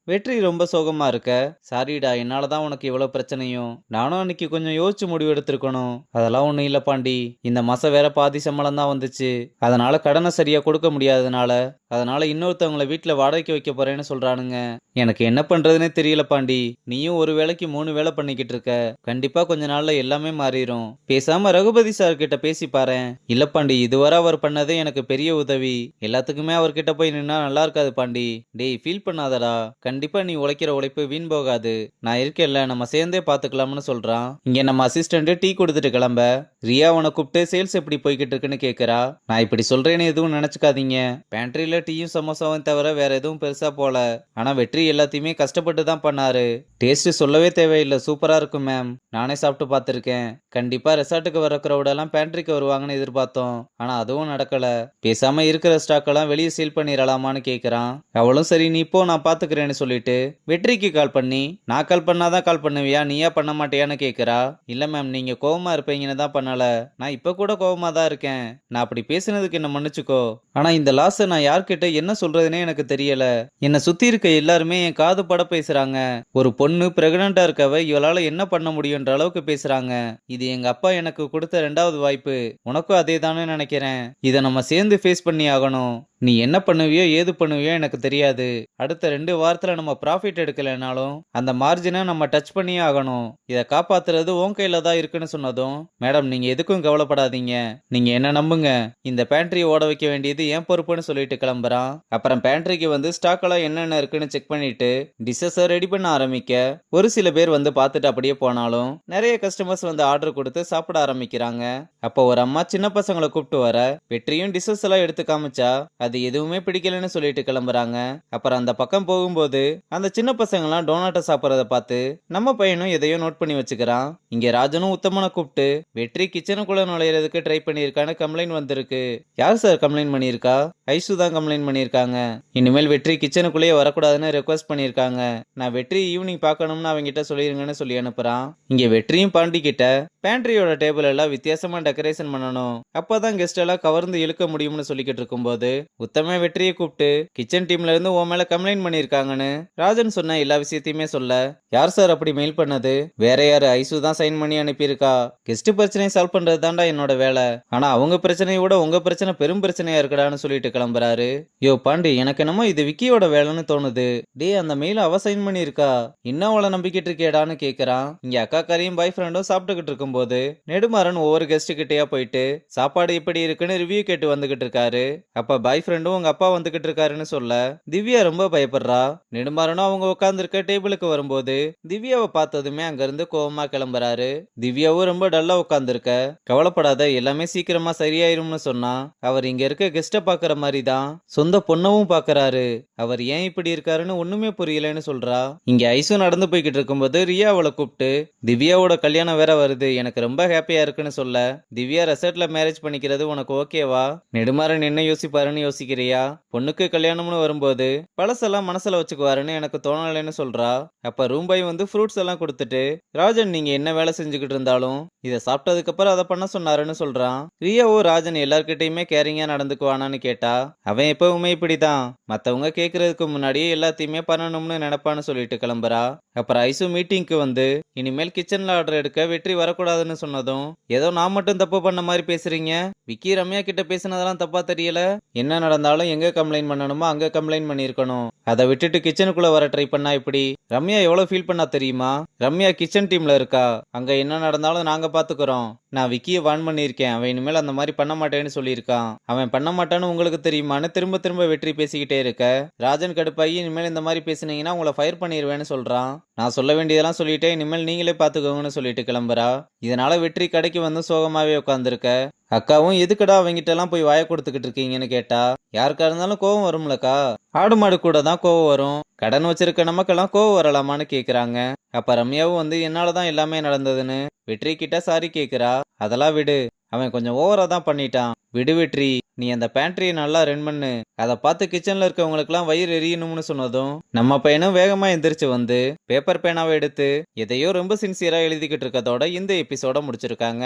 வெற்றி ரொம்ப சோகமா இருக்க. சாரிடா, என்னால தான் உனக்கு இவ்வளோ பிரச்சனையும். நானும் அன்னைக்கு கொஞ்சம் யோசிச்சு முடிவு எடுத்திருக்கணும். அதெல்லாம் ஒண்ணும் இல்ல பாண்டி. இந்த மாசம் வேற பாதி சம்பளம் தான் வந்துச்சு. அதனால கடனை சரியா கொடுக்க முடியாதனால, அதனால இன்னொருத்தவங்கள வீட்ல வாடகைக்கு வைக்க போறேன்னு சொல்றானுங்க. எனக்கு என்ன பண்றதுன்னே தெரியல பாண்டி. நீயும் ஒரு வேளைக்கு 3 வேலை பண்ணிக்கிட்டு இருக்க. கண்டிப்பா கொஞ்ச நாள்ல எல்லாமே மாறிரும். பேசாம ரகுபதி சார் கிட்ட பேசி பாரேன். இல்ல பாண்டி, இதுவரை அவர் பண்ணதே எனக்கு பெரிய உதவி. எல்லாத்துக்குமே அவர்கிட்ட போய் நின்னா நல்லா இருக்காது பாண்டி. டேய், ஃபீல் பண்ணாதடா. கண்டிப்பா நீ உழைக்கிற உழைப்பு வீண் போகாது. நான் இருக்கேன்ல, நம்ம சேர்ந்தே பாத்துக்கலாம்னு சொல்றான். இங்க நம்ம அசிஸ்டன்ட் டீ கொடுத்துட்டு கிளம்ப, ரியா உன கூப்பிட்டு சேல்ஸ் எப்படி போய்கிட்டு இருக்குன்னு கேக்குறா. நான் இப்படி சொல்றேன்னு எதுவும் நினைச்சுக்காதீங்க. பேண்ட்ரியில டீயும் சமோசாவும் தவிர வேற எதுவும் பெருசா போல. ஆனா வெற்றி எல்லாத்தையுமே கஷ்டப்பட்டு தான் பண்ணாரு. டேஸ்ட் சொல்லவே தேவையில்லை, சூப்பரா இருக்கும் மேம். நானே சாப்பிட்டு பார்த்திருக்கேன். கண்டிப்பா ரெசார்ட்டுக்கு வர crowd எல்லாம் பேண்ட்ரிக்கு வருவாங்கன்னு எதிர்பார்த்தோம். ஆனா அதுவும் நடக்கல. பேசாம இருக்கிற ஸ்டாக் எல்லாம் வெளியே சீல் பண்ணிடலாமான்னு கேக்குறான். அவளும் சரி நீ போ, நான் பாத்துக்கிறேன்னு சொல்லிட்டு வெற்றிக்கு கால் பண்ணி, நான் கால் பண்ணாதான் கால் பண்ணுவியா, நீயா பண்ண மாட்டியான்னு கேக்குறா. இல்ல மேம், நீங்க கோவமா இருப்பீங்கன்னு தான் பண்ணல. நான் இப்ப கூட கோவமா தான் இருக்கேன். நான் அப்படி பேசினதுக்கு என்ன மன்னிச்சுக்கோ. ஆனா இந்த லாஸ் நான் யார்கிட்ட என்ன சொல்றதுனே எனக்கு தெரியல. என்ன சுத்தி இருக்க எல்லாருமே என் காது பட பேசுறாங்க. ஒரு பொண்ணு பிரெக்னண்டா இருக்கவ இவளால என்ன பண்ண முடியும்ன்ற அளவுக்கு பேசுறாங்க. இது எங்க அப்பா எனக்கு கொடுத்த 2வது வாய்ப்பு. உனக்கும் அதே தானே நினைக்கிறேன். இதை நம்ம சேர்ந்து ஃபேஸ் பண்ணி ஆகணும். நீ என்ன பண்ணுவியோ ஏது பண்ணுவியோ எனக்கு தெரியாது. அடுத்த 2 வாரத்துல நம்ம ப்ராஃபிட் எடுக்கலைனாலும் அந்த மார்ஜினை நம்ம டச் பண்ணியே ஆகணும். இதை காப்பாத்துறது உன் கையில தான் இருக்குன்னு சொன்னதும், மேடம் நீங்க எதுக்கும் கவலைப்படாதீங்க, நீங்க என்ன நம்புங்க. இந்த பேண்ட்ரியை ஓட வைக்க வேண்டியது என் பொறுப்புன்னு சொல்லிட்டு கிளம்புறான். அப்புறம் பேண்ட்ரிக்கு வந்து ஸ்டாக் எல்லாம் என்னென்ன இருக்குன்னு செக் பண்ணிட்டு டிஷஸை ரெடி பண்ண ஆரம்பிக்க, ஒரு சில பேர் வந்து பார்த்துட்டு அப்படியே போனாலும் நிறைய கஸ்டமர்ஸ் வந்து ஆர்டர் கொடுத்து சாப்பிட ஆரம்பிக்கிறாங்க. அப்போ ஒரு அம்மா சின்ன பசங்களை கூப்பிட்டு வர, வெற்றியும் டிஷஸ் எல்லாம் எடுத்து காமிச்சா அது எதுவுமே பிடிக்கலன்னு சொல்லிட்டு கிளம்புறாங்க. அப்புறம் அந்த பக்கம் போகும்போது அந்த சின்ன பசங்கலாம் டோனாட்டை சாப்பிட்றத பார்த்து நம்ம பையனும் எதையோ நோட் பண்ணி வச்சுக்கிறான். இங்க ராஜனும் உத்தமனை கூப்பிட்டு வெற்றி கிச்சனுக்குள்ள நுழையிறதுக்கு ட்ரை பண்ணியிருக்கான்னு கம்ப்ளைண்ட் வந்திருக்கு. யார் சார் கம்ப்ளைண்ட் பண்ணியிருக்கா? ஐசு தான் கம்ப்ளைண்ட் பண்ணியிருக்காங்க. இனிமேல் வெற்றி கிச்சனுக்குள்ளேயே வரக்கூடாதுன்னு ரெக்வஸ்ட் பண்ணியிருக்காங்க. நான் வெற்றி ஈவினிங் பார்க்கணும்னு அவங்கிட்ட சொல்லிருங்கன்னு சொல்லி அனுப்புறான். இங்க வெற்றியும் பாண்டி கிட்ட பேண்ட்ரியோட டேபிள் எல்லாம் வித்தியாசமா டெக்கரேஷன் பண்ணணும், அப்பதான் கெஸ்ட் எல்லாம் கவர்ந்து இழுக்க முடியும்னு சொல்லிக்கிட்டு இருக்கும்போது உத்தம வெற்றியை கூப்பிட்டு கிச்சன் டீம்ல இருந்து உன் மேல கம்ப்ளைண்ட் பண்ணிருக்காங்கன்னு ராஜன் சொன்ன எல்லா விஷயத்தையுமே சொல்ல, யார் சார் அப்படி மெயில் பண்ணது? வேற யாரு? ஐசு தான் சைன் பண்ணி அனுப்பியிருக்கா. கெஸ்ட் பிரச்சனையை சால்வ் பண்றது தான்டா என்னோட வேலை. ஆனா அவங்க பிரச்சனையை விட உங்க பிரச்சனை பெரும் பிரச்சனையா இருக்கடான்னு சொல்லிட்டு கிளம்புறாரு. யோ பாண்டி, எனக்கு என்னமோ இது விக்கியோட வேலைன்னு தோணுது. டே, அந்த மெயில அவ சைன் பண்ணிருக்கா, இன்னும் அவளை நம்பிக்கிட்டு இருக்கேடான்னு கேக்குறான். இங்க அக்கா காரியும் பாய் ஃப்ரெண்டும் சாப்பிட்டுக்கிட்டு இருக்கும்போது நெடுமாறன் ஒவ்வொரு கெஸ்ட் கிட்டயா போயிட்டு சாப்பாடு எப்படி இருக்குன்னு ரிவ்யூ கேட்டு வந்துகிட்டு இருக்காரு. அப்ப பாய் ஃப்ரெண்டும் உங்க அப்பா வந்துகிட்டு இருக்காருன்னு சொல்ல திவ்யா ரொம்ப பயப்படுறா. நெடுமாறனும் அவங்க உட்கார்ந்து இருக்க டேபிளுக்கு வரும்போது திவ்யாவை பார்த்ததுமே அங்க இருந்து கோவமா கிளம்புறாரு. திவ்யாவும் ரொம்ப டல்லா உட்கார்ந்து இருக்க, கவலைப்படாத எல்லாமே சீக்கிரமா சரியாயிரும்னு சொன்னா, அவர் இங்க இருக்க கெஸ்ட பாக்குற மாதிரி தான் சொந்த பொண்ணவும் பாக்குறாரு. அவர் ஏன் இப்படி இருக்காருன்னு ஒண்ணுமே புரியலன்னு சொல்றா. இங்க ஐசு நடந்து போய்கிட்டு இருக்கும்போது ரியா அவளை கூப்பிட்டு, திவ்யாவோட கல்யாணம் வேற வருது, எனக்கு ரொம்ப ஹாப்பியா இருக்குன்னு சொல்ல, திவ்யா ரெசார்ட்ல மேரேஜ் பண்ணிக்கிறது உனக்கு ஓகேவா? நெடுமாறன் என்ன யோசிப்பாருன்னு யோசிக்கிறியா? பொண்ணுக்கு கல்யாணம்னு வரும்போது பழசெல்லாம் மனசுல வச்சுக்குவாருன்னு எனக்கு தோணலைன்னு சொல்றா. அப்ப ரூம் பாய் வந்து ஃப்ரூட்ஸ் எல்லாம் கொடுத்துட்டு, ராஜன் நீங்க என்ன வேலை செஞ்சுக்கிட்டு இருந்தாலும் இதை சாப்பிட்டதுக்கு அப்புறம் அதை பண்ண சொன்னாருன்னு சொல்றான். ரியாவோ ராஜன் எல்லார்கிட்டயுமே கேரிங்கா நடந்துக்குவானான்னு கேட்டா, அவன் எப்பவுமே இப்படிதான், மத்தவங்க கேக்குறதுக்கு முன்னாடியே எல்லாத்தையுமே பண்ணணும்னு நினைப்பான்னு சொல்லிட்டு கிளம்புறா. அப்புறம் ஐசு மீட்டிங்க்கு வந்து இனிமேல் கிச்சன்ல ஆர்டர் எடுக்க வெற்றி வரக்கூடாதுன்னு சொன்னதும், ஏதோ நான் மட்டும் தப்பு பண்ண மாதிரி பேசுறீங்க, விக்கி ரம்யா கிட்ட பேசினதெல்லாம் தப்பா தெரியல, என்ன நடந்தாலும் எங்க கம்ப்ளைண்ட் பண்ணணுமோ அங்க கம்ப்ளைண்ட் பண்ணிருக்கணும், அதை விட்டுட்டு கிச்சனுக்குள்ள வர ட்ரை பண்ணா இப்படி? ரம்யா எவ்வளவு ஃபீல் பண்ணா தெரியுமா? ரம்யா கிச்சன் டீம்ல இருக்கா, அங்க என்ன நடந்தாலும் நாங்க பாத்துக்கிறோம். நான் விக்கியை வான் பண்ணியிருக்கேன், அவன் இனிமேல் அந்த மாதிரி பண்ண மாட்டேன்னு சொல்லியிருக்கான். அவன் பண்ண மாட்டான்னு உங்களுக்கு தெரியுமான்னு திரும்ப திரும்ப வெற்றி பேசிக்கிட்டே இருக்க, ராஜன் கடுப்பாயி இனிமேல் இந்த மாதிரி பேசுனீங்கன்னா உங்களை ஃபயர் பண்ணிடுவேன்னு சொல்றான். நான் சொல்ல வேண்டியதெல்லாம் சொல்லிட்டேன், இனிமேல் நீங்களே பாத்துக்கோங்கன்னு சொல்லிட்டு கிளம்புறா. இதனால வெற்றி கடைக்கு வந்து சோகமாவே உட்காந்துருக்க. அக்காவும் எதுக்குடா அவங்கிட்ட எல்லாம் போய் வாய கொடுத்துக்கிட்டு இருக்கீங்கன்னு கேட்டா, யாருக்கா இருந்தாலும் கோவம் வரும்லக்கா, ஆடு மாடு கூட தான் கோவம் வரும், கடன் வச்சிருக்க நமக்கெல்லாம் கோவம் வரலாமான்னு கேக்குறாங்க. அப்ப ரம்யாவும் வந்து என்னாலதான் எல்லாமே நடந்ததுன்னு வெற்றி கிட்ட சாரி கேக்குறா. அதெல்லாம் விடு, அவன் கொஞ்சம் ஓவரா தான் பண்ணிட்டான், விடு வெற்றி, நீ அந்த பேண்ட்ரியை நல்லா ரன் பண்ணு, அதை பார்த்து கிச்சன்ல இருக்கவங்களுக்குலாம் வயிறு எரியணும்னு சொன்னதும் நம்ம பையனும் வேகமா எந்திரிச்சு வந்து பேப்பர் பேனாவை எடுத்து எதையோ ரொம்ப சின்சியரா எழுதிக்கிட்டு இருக்கதோட இந்த எபிசோட முடிச்சிருக்காங்க.